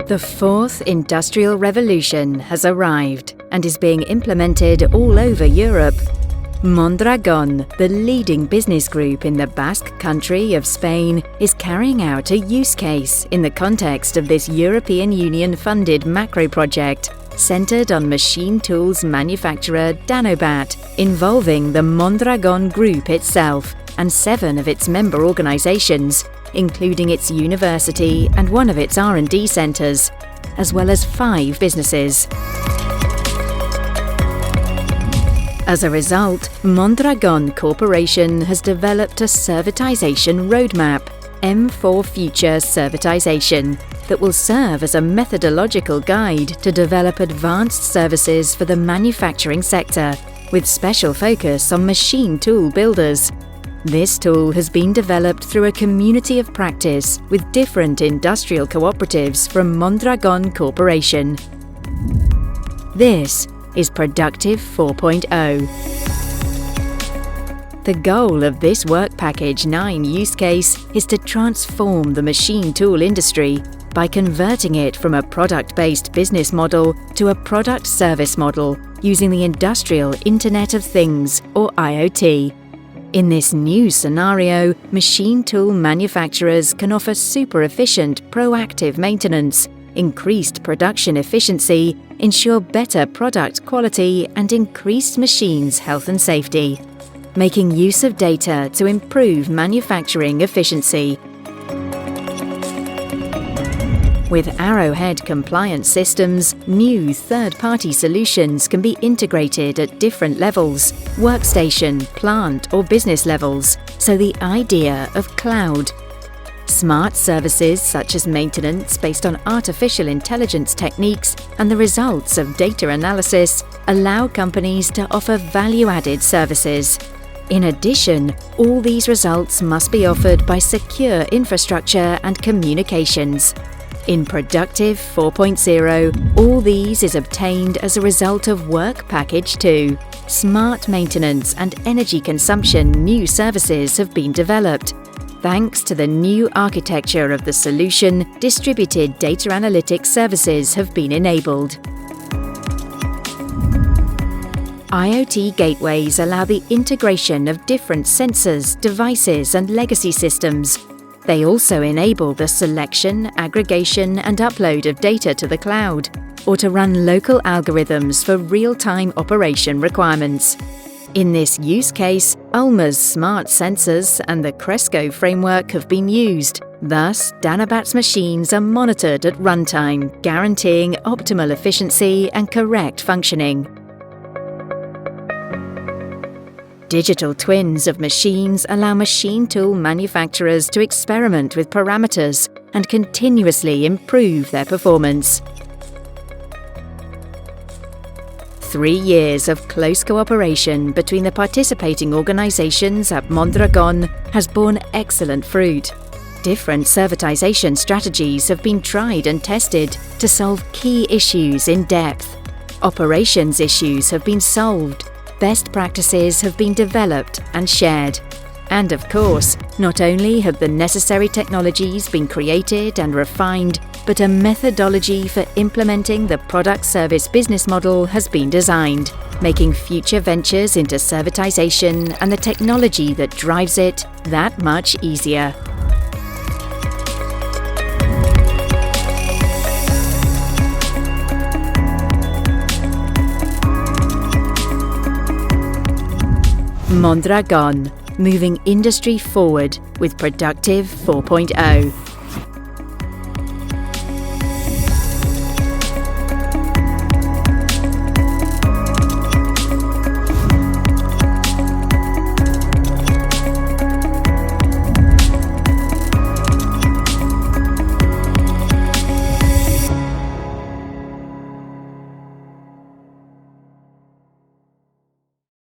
The fourth industrial revolution has arrived and is being implemented all over Europe. Mondragon, the leading business group in the Basque country of Spain, is carrying out a use case in the context of this European Union-funded macro project centered on machine tools manufacturer Danobat, involving the Mondragon Group itself and 7 of its member organizations, including its university and one of its R&D centers, as well as 5 businesses. As a result, Mondragon Corporation has developed a servitization roadmap, M4 Future Servitization, that will serve as a methodological guide to develop advanced services for the manufacturing sector, with special focus on machine tool builders. This tool has been developed through a community of practice with different industrial cooperatives from Mondragon Corporation. This is Productive 4.0. The goal of this Work Package 9 use case is to transform the machine tool industry by converting it from a product-based business model to a product service model using the Industrial Internet of Things, or IoT. In this new scenario, machine tool manufacturers can offer super-efficient, proactive maintenance, increased production efficiency, ensure better product quality, and increased machines' health and safety, making use of data to improve manufacturing efficiency. With Arrowhead compliance systems, new third-party solutions can be integrated at different levels, workstation, plant or business levels, so the idea of cloud. Smart services such as maintenance based on artificial intelligence techniques and the results of data analysis allow companies to offer value-added services. In addition, all these results must be offered by secure infrastructure and communications. In Productive 4.0, all these is obtained as a result of Work Package 2. Smart maintenance and energy consumption new services have been developed. Thanks to the new architecture of the solution, distributed data analytics services have been enabled. IoT gateways allow the integration of different sensors, devices, and legacy systems. They also enable the selection, aggregation, and upload of data to the cloud, or to run local algorithms for real-time operation requirements. In this use case, Ulma's smart sensors and the Cresco framework have been used. Thus, Danobat's machines are monitored at runtime, guaranteeing optimal efficiency and correct functioning. Digital twins of machines allow machine tool manufacturers to experiment with parameters and continuously improve their performance. 3 years of close cooperation between the participating organizations at Mondragon has borne excellent fruit. Different servitization strategies have been tried and tested to solve key issues in depth. Operations issues have been solved. Best practices have been developed and shared. And of course, not only have the necessary technologies been created and refined, but a methodology for implementing the product-service business model has been designed, making future ventures into servitization and the technology that drives it that much easier. Mondragon, moving industry forward with Productive 4.0.